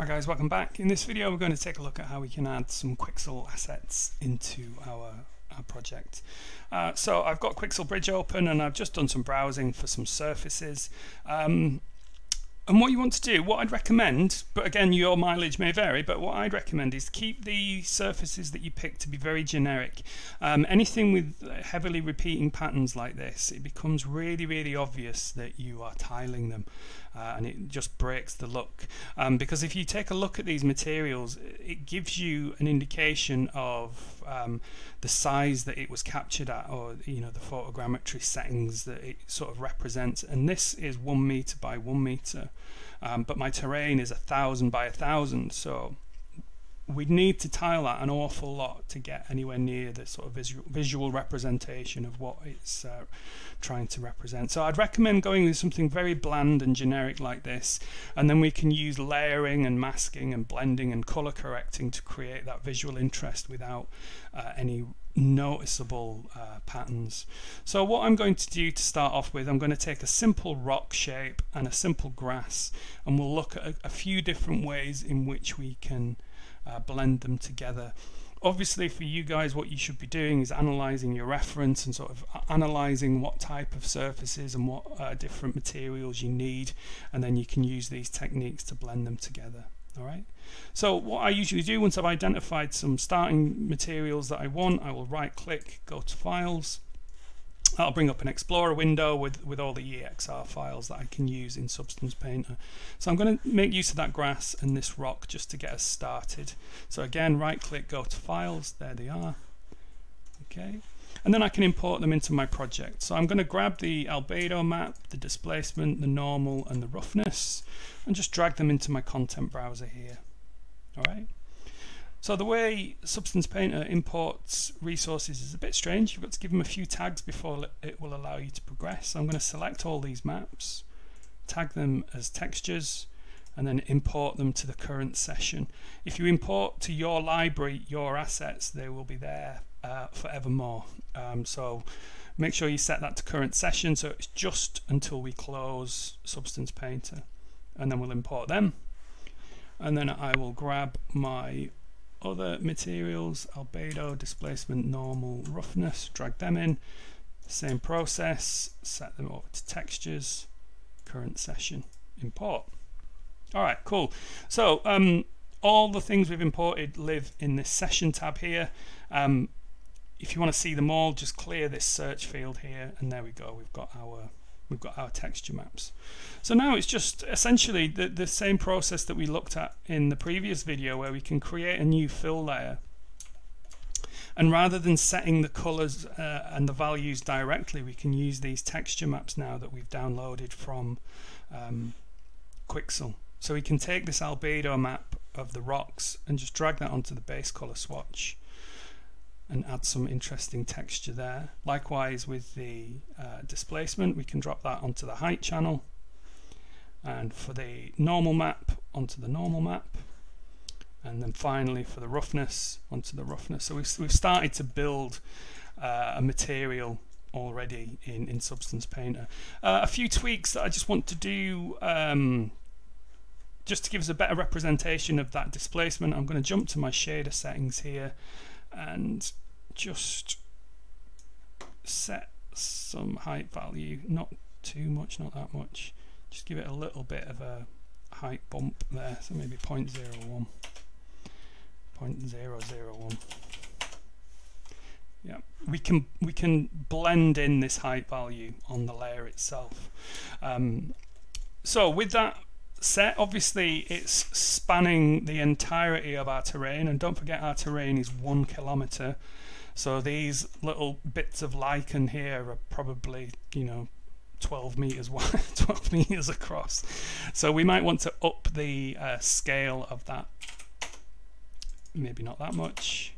Hi guys, welcome back. In this video we're going to take a look at how we can add some Quixel assets into our project. So I've got Quixel Bridge open and I've just done some browsing for some surfaces. And what you want to do, what I'd recommend, but again your mileage may vary, but what I'd recommend is keep the surfaces that you pick to be very generic. Anything with heavily repeating patterns like this, it becomes really obvious that you are tiling them, and it just breaks the look. Because if you take a look at these materials, it gives you an indication of the size that it was captured at, or the photogrammetry settings that it sort of represents. And this is 1 meter by 1 meter. But my terrain is 1,000 by 1,000, so we'd need to tile that an awful lot to get anywhere near the sort of visual representation of what it's trying to represent. So I'd recommend going with something very bland and generic like this, and then we can use layering and masking and blending and color correcting to create that visual interest without any noticeable patterns. So what I'm going to do to start off with, I'm going to take a simple rock shape and a simple grass, and we'll look at a few different ways in which we can blend them together. Obviously for you guys, what you should be doing is analyzing your reference and sort of analyzing what type of surfaces and what different materials you need, and then you can use these techniques to blend them together. Alright, so what I usually do once I've identified some starting materials that I want, I will right click, go to files. That'll bring up an Explorer window with all the EXR files that I can use in Substance Painter. So I'm going to make use of that grass and this rock just to get us started. So again, right click, go to files, there they are. Okay, and then I can import them into my project. So I'm going to grab the albedo map, the displacement, the normal and the roughness, and just drag them into my content browser here. Alright, so the way Substance Painter imports resources is a bit strange. You've got to give them a few tags before it will allow you to progress. So I'm going to select all these maps, tag them as textures, and then import them to the current session. If you import to your library your assets, they will be there forevermore. So make sure you set that to current session, so it's just until we close Substance Painter, and then we'll import them. And then I will grab my other materials, albedo, displacement, normal, roughness, drag them in, same process, set them over to textures, current session, import. Alright, cool. So all the things we've imported live in this session tab here. If you want to see them all, just clear this search field here, and there we go, we've got our texture maps. So now it's just essentially the same process that we looked at in the previous video, where we can create a new fill layer, and rather than setting the colors and the values directly, we can use these texture maps now that we've downloaded from Quixel. So we can take this albedo map of the rocks and just drag that onto the base color swatch and add some interesting texture there. Likewise with the displacement, we can drop that onto the height channel, and for the normal map onto the normal map, and then finally for the roughness onto the roughness. So we've started to build a material already in Substance Painter. A few tweaks that I just want to do just to give us a better representation of that displacement. I'm going to jump to my shader settings here and just set some height value, not too much, not that much, just give it a little bit of a height bump there, so maybe 0.01, 0.001. Yeah, we can blend in this height value on the layer itself. So with that set, obviously it's spanning the entirety of our terrain, and don't forget our terrain is 1 kilometer, so these little bits of lichen here are probably 12 meters wide, 12 meters across, so we might want to up the scale of that, maybe not that much.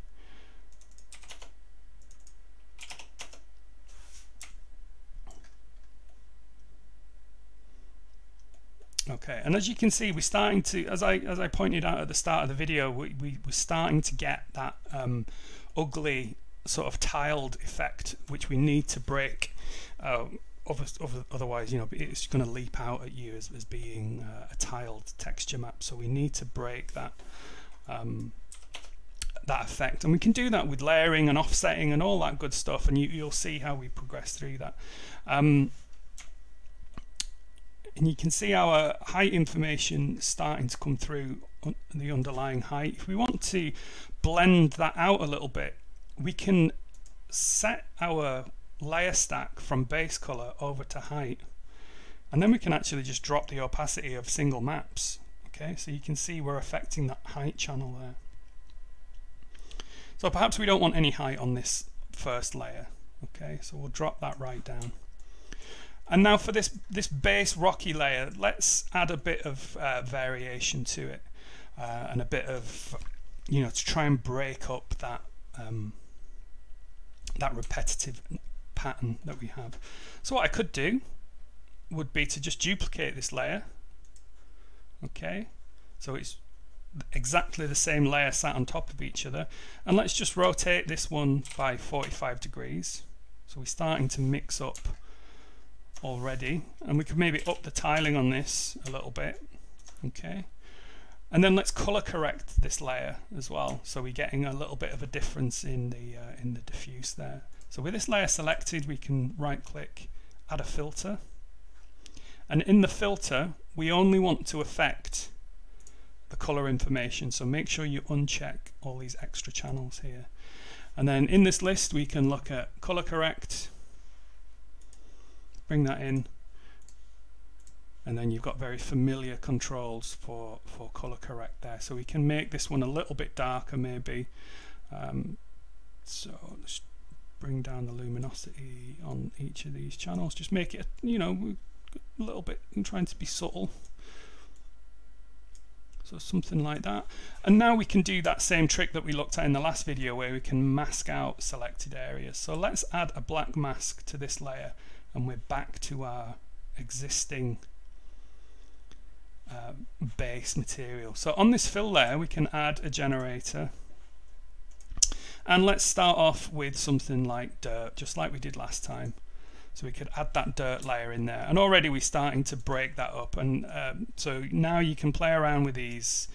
Okay, and as you can see, we're starting to, as I pointed out at the start of the video, we're starting to get that ugly sort of tiled effect, which we need to break otherwise, you know, it's going to leap out at you as being a tiled texture map. So we need to break that that effect, and we can do that with layering and offsetting and all that good stuff, and you'll see how we progress through that. And you can see our height information starting to come through the underlying height. If we want to blend that out a little bit, we can set our layer stack from base color over to height, and then we can actually just drop the opacity of single maps. Okay, so you can see we're affecting that height channel there. So perhaps we don't want any height on this first layer. Okay, so we'll drop that right down. And now for this base rocky layer, let's add a bit of variation to it, and a bit of, you know, to try and break up that that repetitive pattern that we have. So what I could do would be to just duplicate this layer. Okay, so it's exactly the same layer sat on top of each other, and let's just rotate this one by 45 degrees. So we're starting to mix up already, and we could maybe up the tiling on this a little bit. Okay, and then let's color correct this layer as well, so we're getting a little bit of a difference in the diffuse there. So with this layer selected, we can right click, add a filter, and in the filter we only want to affect the color information, so make sure you uncheck all these extra channels here. And then in this list we can look at color correct, bring that in, and then you've got very familiar controls for color correct there. So we can make this one a little bit darker maybe. So let's bring down the luminosity on each of these channels, just make it, you know, a little bit, I'm trying to be subtle. So something like that. And now we can do that same trick that we looked at in the last video, where we can mask out selected areas. So let's add a black mask to this layer, and we're back to our existing base material. So on this fill layer we can add a generator, and let's start off with something like dirt, just like we did last time. So we could add that dirt layer in there, and already we're starting to break that up. And so now you can play around with these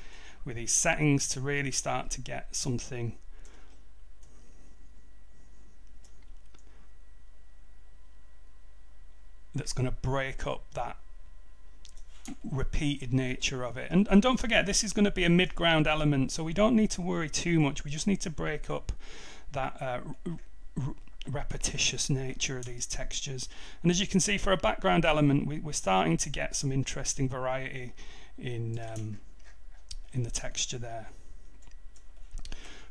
settings to really start to get something that's going to break up that repeated nature of it. And don't forget, this is going to be a mid-ground element, so we don't need to worry too much. We just need to break up that repetitious nature of these textures. And as you can see, for a background element, we're starting to get some interesting variety in the texture there.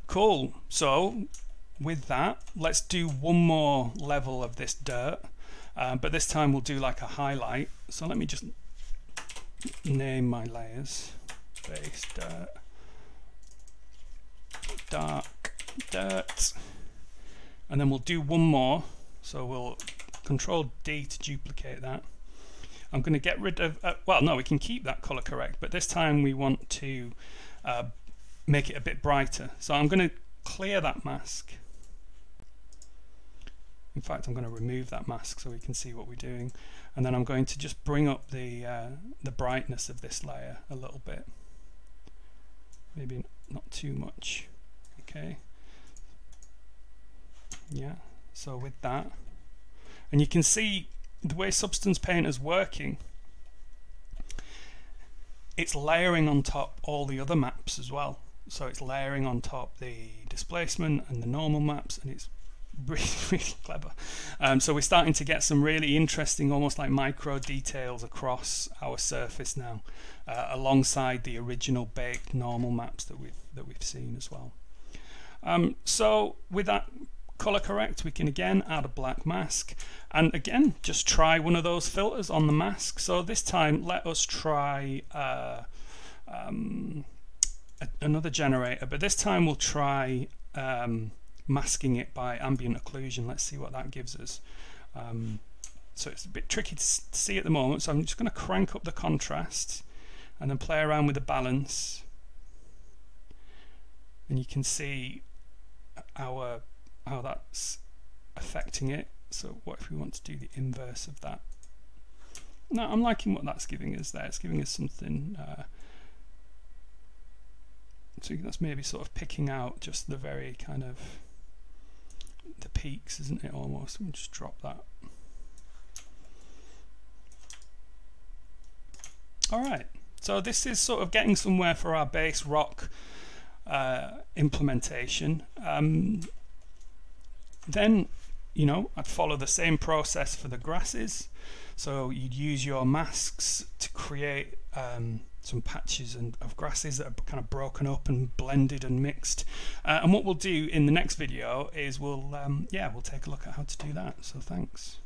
Cool. So with that, let's do one more level of this dirt, but this time we'll do like a highlight. So let me just name my layers: base dirt, dark dirt, and then we'll do one more. So we'll Control D to duplicate that. I'm going to get rid of, well no, we can keep that color correct, but this time we want to make it a bit brighter. So I'm going to clear that mask. In fact, I'm going to remove that mask so we can see what we're doing, and then I'm going to just bring up the brightness of this layer a little bit, maybe not too much. Okay, yeah, so with that, and you can see the way Substance Painter is working, it's layering on top all the other maps as well. So it's layering on top the displacement and the normal maps, and it's really, really clever. So we're starting to get some really interesting, almost like micro details across our surface now, alongside the original baked normal maps that we've seen as well. So with that color correct, we can again add a black mask, and again just try one of those filters on the mask. So this time let us try another generator, but this time we'll try masking it by ambient occlusion. Let's see what that gives us. So it's a bit tricky to see at the moment, so I'm just going to crank up the contrast and then play around with the balance, and you can see how that's affecting it. So what if we want to do the inverse of that? No, I'm liking what that's giving us there. It's giving us something, so that's maybe sort of picking out just the very kind of the peaks, isn't it, almost? We'll just drop that. Alright, so this is sort of getting somewhere for our base rock implementation. Then, you know, I'd follow the same process for the grasses. So you'd use your masks to create some patches of grasses that are kind of broken up and blended and mixed. And what we'll do in the next video is we'll take a look at how to do that. So thanks.